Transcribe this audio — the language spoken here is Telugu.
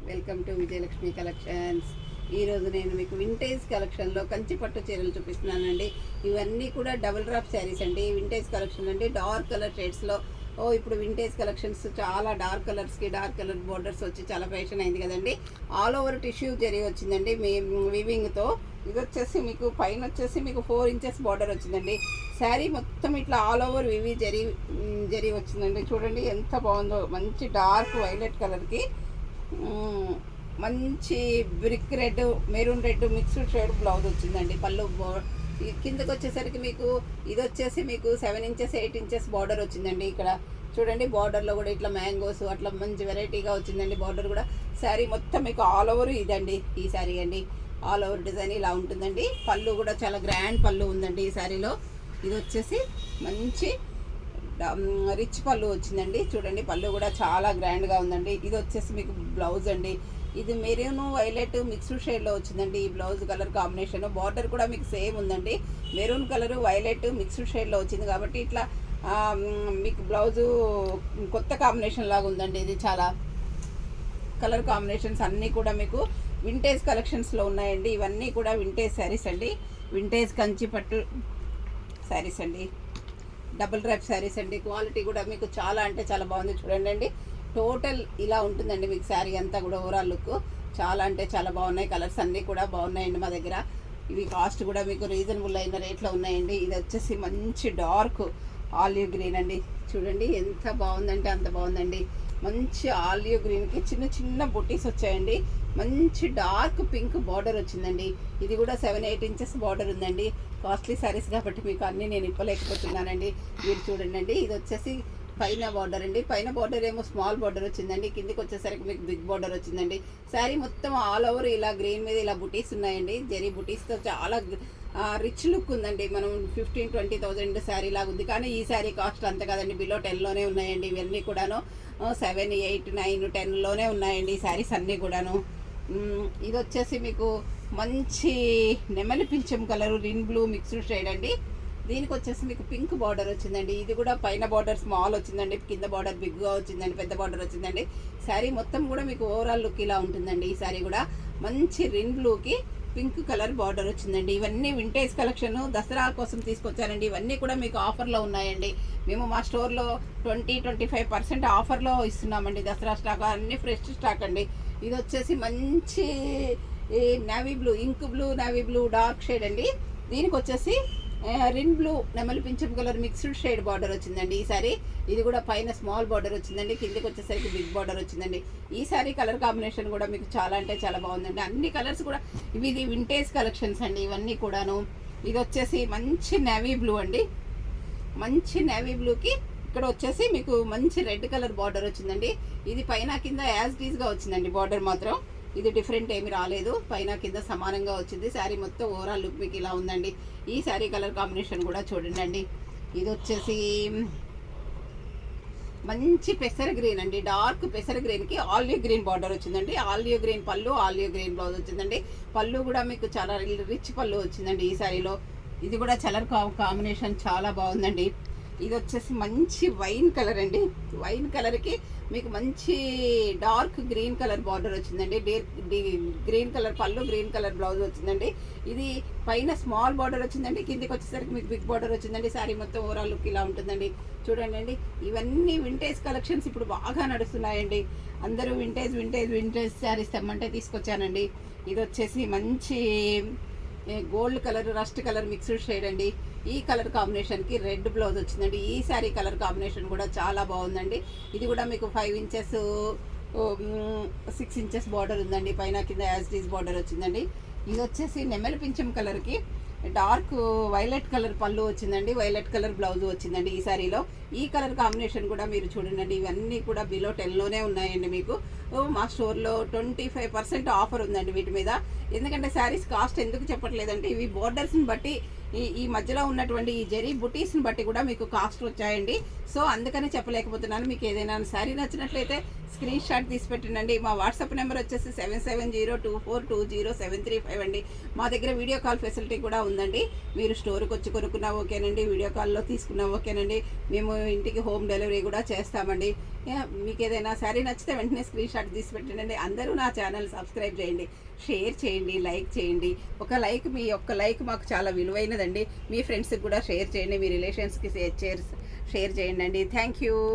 Welcome to Vijayalakshmi collections. ఈరోజు నేను మీకు వింటేజ్ కలెక్షన్లో కంచి పట్టు చీరలు చూపిస్తున్నానండి. ఇవన్నీ కూడా డబుల్ డ్రాప్ శారీస్ అండి. వింటేజ్ కలెక్షన్ అండి, డార్క్ కలర్ షేడ్స్లో. ఇప్పుడు వింటేజ్ కలెక్షన్స్ చాలా డార్క్ కలర్స్కి డార్క్ కలర్ బోర్డర్స్ వచ్చి చాలా ఫ్యాషన్ అయింది కదండి. ఆల్ ఓవర్ టిష్యూ జరీ వచ్చిందండి మీ వివింగ్తో. ఇది వచ్చేసి మీకు పైన వచ్చేసి మీకు 4 ఇంచెస్ బార్డర్ వచ్చిందండి. శారీ మొత్తం ఇట్లా ఆల్ ఓవర్ వివి జరీ వచ్చిందండి. చూడండి ఎంత బాగుందో. మంచి డార్క్ వైలెట్ కలర్కి మంచి brick red, maroon red mixed shade blouse వచ్చిందండి. పళ్ళు కిందకి వచ్చేసరికి మీకు ఇది వచ్చేసి మీకు 7 ఇంచెస్ 8 ఇంచెస్ బార్డర్ వచ్చిందండి. ఇక్కడ చూడండి బార్డర్లో కూడా ఇట్లా మ్యాంగోస్ అట్లా మంచి వెరైటీగా వచ్చిందండి. బార్డర్ కూడా శారీ మొత్తం మీకు ఆల్ ఓవర్ ఇదండి. ఈ శారీ అండి ఆల్ ఓవర్ డిజైన్ ఇలా ఉంటుందండి. పళ్ళు కూడా చాలా గ్రాండ్ పళ్ళు ఉందండి ఈ శారీలో. ఇది వచ్చేసి మంచి రిచ్ పళ్ళు వచ్చిందండి. చూడండి పళ్ళు కూడా చాలా గ్రాండ్గా ఉందండి. ఇది వచ్చేసి మీకు బ్లౌజ్ అండి. ఇది మెరూన్ వైలెట్ మిక్స్డ్ షేడ్లో వచ్చిందండి ఈ బ్లౌజ్ కలర్ కాంబినేషన్. బార్డర్ కూడా మీకు సేమ్ ఉందండి. మెరూన్ కలర్ వైలెట్ మిక్స్డ్ షేడ్లో వచ్చింది కాబట్టి ఇట్లా మీకు బ్లౌజు కొత్త కాంబినేషన్ లాగా ఉందండి. ఇది చాలా కలర్ కాంబినేషన్స్ అన్నీ కూడా మీకు వింటేజ్ కలెక్షన్స్లో ఉన్నాయండి. ఇవన్నీ కూడా వింటేజ్ శారీస్ అండి. వింటేజ్ కంచి పట్టు శారీస్ అండి, డబుల్ డ్రాప్ శారీస్ అండి. క్వాలిటీ కూడా మీకు చాలా అంటే చాలా బాగుంది. చూడండి అండి, టోటల్ ఇలా ఉంటుందండి మీకు శారీ అంతా కూడా. ఓవరాల్ లుక్ చాలా అంటే చాలా బాగున్నాయి. కలర్స్ అన్నీ కూడా బాగున్నాయండి మా దగ్గర. ఇవి కాస్ట్ కూడా మీకు రీజనబుల్ అయిన రేట్లో ఉన్నాయండి. ఇది వచ్చేసి మంచి డార్క్ ఆలివ్ గ్రీన్ అండి. చూడండి ఎంత బాగుందంటే అంత బాగుందండి. మంచి ఆలివ్ గ్రీన్కి చిన్న చిన్న బుటీస్ వచ్చాయండి. మంచి డార్క్ పింక్ బార్డర్ వచ్చిందండి. ఇది కూడా 7-8 ఇంచెస్ బార్డర్ ఉందండి. కాస్ట్లీ శారీస్ కాబట్టి మీకు అన్నీ నేను ఇప్పలేకపోతున్నానండి. మీరు చూడండి అండి. ఇది వచ్చేసి పైన బార్డర్ అండి. పైన బార్డర్ ఏమో స్మాల్ బార్డర్ వచ్చిందండి. కిందికి వచ్చేసరికి మీకు బిగ్ బార్డర్ వచ్చిందండి. శారీ మొత్తం ఆల్ ఓవర్ ఇలా గ్రీన్ మీద ఇలా బుటీస్ ఉన్నాయండి. జరీ బుటీస్తో చాలా రిచ్ లుక్ ఉందండి. మనం 15-20,000 శారీ లాగా ఉంది. కానీ ఈ శారీ కాస్ట్ అంత కదండి, బిలో 10లోనే ఉన్నాయండి. ఇవన్నీ కూడాను 7, 8, 9, 10లోనే ఉన్నాయండి ఈ శారీస్ అన్నీ కూడాను. ఇది వచ్చేసి మీకు మంచి నెమలి పింఛం కలరు రిన్ బ్లూ మిక్స్డ్ షేడ్ అండి. దీనికి వచ్చేసి మీకు పింక్ బార్డర్ వచ్చిందండి. ఇది కూడా పైన బార్డర్ స్మాల్ వచ్చిందండి, కింద బార్డర్ బిగ్గా వచ్చిందండి, పెద్ద బార్డర్ వచ్చిందండి. శారీ మొత్తం కూడా మీకు ఓవరాల్ లుక్ ఇలా ఉంటుందండి. ఈ శారీ కూడా మంచి రిన్ బ్లూకి పింక్ కలర్ బార్డర్ వచ్చిందండి. ఇవన్నీ వింటేజ్ కలెక్షన్ దసరా కోసం తీసుకొచ్చానండి. ఇవన్నీ కూడా మీకు ఆఫర్లో ఉన్నాయండి. మేము మా స్టోర్లో 20-25% ఆఫర్లో ఇస్తున్నామండి. దసరా స్టాక్ అన్నీ ఫ్రెష్ స్టాక్ అండి. ఇది వచ్చేసి మంచి navy blue, ink blue, navy blue dark shade అండి. దీనికి వచ్చేసి రిన్ బ్లూ నెమలి పింఛం కలర్ మిక్స్డ్ షేడ్ బార్డర్ వచ్చిందండి ఈ సారీ. ఇది కూడా పైన స్మాల్ బార్డర్ వచ్చిందండి, కిందకి వచ్చేసరికి బిగ్ బార్డర్ వచ్చిందండి. ఈ సారీ కలర్ కాంబినేషన్ కూడా మీకు చాలా అంటే చాలా బాగుందండి. అన్ని కలర్స్ కూడా ఇది వింటేజ్ కలెక్షన్స్ అండి ఇవన్నీ కూడాను. ఇది వచ్చేసి మంచి నేవీ బ్లూ అండి. మంచి నేవీ బ్లూకి ఇక్కడ వచ్చేసి మీకు మంచి రెడ్ కలర్ బార్డర్ వచ్చిందండి. ఇది పైన కింద యాజ్ డీజ్గా వచ్చిందండి బార్డర్ మాత్రం. ఇది డిఫరెంట్ ఏమి రాలేదు, పైన కింద సమానంగా వచ్చింది. శారీ మొత్తం ఓవరాల్ లుక్ మీకు ఇలా ఉందండి. ఈ శారీ కలర్ కాంబినేషన్ కూడా చూడండి అండి. ఇది వచ్చేసి మంచి పెసర గ్రీన్ అండి. డార్క్ పెసర గ్రీన్కి ఆలివ్ గ్రీన్ బార్డర్ వచ్చిందండి. ఆలివ్ గ్రీన్ పళ్ళు, ఆలివ్ గ్రీన్ బ్లౌజ్ వచ్చిందండి. పళ్ళు కూడా మీకు చాలా రిచ్ పళ్ళు వచ్చిందండి ఈ శారీలో. ఇది కూడా కలర్ కాంబినేషన్ చాలా బాగుందండి. ఇది వచ్చేసి మంచి వైన్ కలర్ అండి. వైన్ కలర్కి మీకు మంచి డార్క్ గ్రీన్ కలర్ బార్డర్ వచ్చిందండి. గ్రీన్ కలర్ పళ్ళు, గ్రీన్ కలర్ బ్లౌజ్ వచ్చిందండి. ఇది పైన స్మాల్ బార్డర్ వచ్చిందండి, కిందికి వచ్చేసరికి మీకు బిగ్ బార్డర్ వచ్చిందండి. శారీ మొత్తం ఓవరాల్ లుక్ ఇలా ఉంటుందండి. చూడండి అండి, ఇవన్నీ వింటేజ్ కలెక్షన్స్ ఇప్పుడు బాగా నడుస్తున్నాయండి. అందరూ వింటేజ్ శారీస్ తెమ్మంటే తీసుకొచ్చానండి. ఇది వచ్చేసి మంచి gold colour rust colour mixed shade అండి. ఈ కలర్ కాంబినేషన్కి రెడ్ బ్లౌజ్ వచ్చిందండి. ఈ శారీ కలర్ కాంబినేషన్ కూడా చాలా బాగుందండి. ఇది కూడా మీకు 5 ఇంచెస్ 6 ఇంచెస్ బార్డర్ ఉందండి. పైన కింద యాజ్ డీజ్ బార్డర్ వచ్చిందండి. ఇది వచ్చేసి నెమలి పింఛం కలర్కి డార్క్ వైలెట్ కలర్ పళ్ళు వచ్చిందండి. వైలెట్ కలర్ బ్లౌజ్ వచ్చిందండి ఈ శారీలో. ఈ కలర్ కాంబినేషన్ కూడా మీరు చూడండి. ఇవన్నీ కూడా బిలో 10లోనే ఉన్నాయండి. మీకు మా స్టోర్లో 25% ఆఫర్ ఉందండి వీటి మీద. ఎందుకంటే శారీస్ కాస్ట్ ఎందుకు చెప్పట్లేదంటే ఇవి బోర్డర్స్ని బట్టి ఈ మధ్యలో ఉన్నటువంటి ఈ జరీ బుటీస్ని బట్టి కూడా మీకు కాస్ట్ వచ్చాయండి. సో అందుకని చెప్పలేకపోతున్నాను. మీకు ఏదైనా శారీ నచ్చినట్లయితే స్క్రీన్ షాట్ తీసి పెట్టండి. మా వాట్సాప్ నెంబర్ వచ్చేసి 7702242075 అండి. మా దగ్గర వీడియో కాల్ ఫెసిలిటీ కూడా ఉందండి. మీరు స్టోర్కి వచ్చి కొనుక్కున్నా ఓకేనండి, వీడియో కాల్లో తీసుకున్నా ఓకేనండి. మేము ఇంటికి హోమ్ డెలివరీ కూడా చేస్తామండి. మీకు ఏదైనా శారీ నచ్చితే వెంటనే స్క్రీన్ షాట్ తీసి పెట్టండి. అందరూ నా ఛానల్ సబ్స్క్రైబ్ చేయండి, షేర్ చేయండి, లైక్ చేయండి. మీ ఒక్క లైక్ మాకు చాలా విలువైనదండి. మీ ఫ్రెండ్స్కి కూడా షేర్ చేయండి, మీ రిలేషన్స్కి షేర్ చేయండి అండి. Thank you.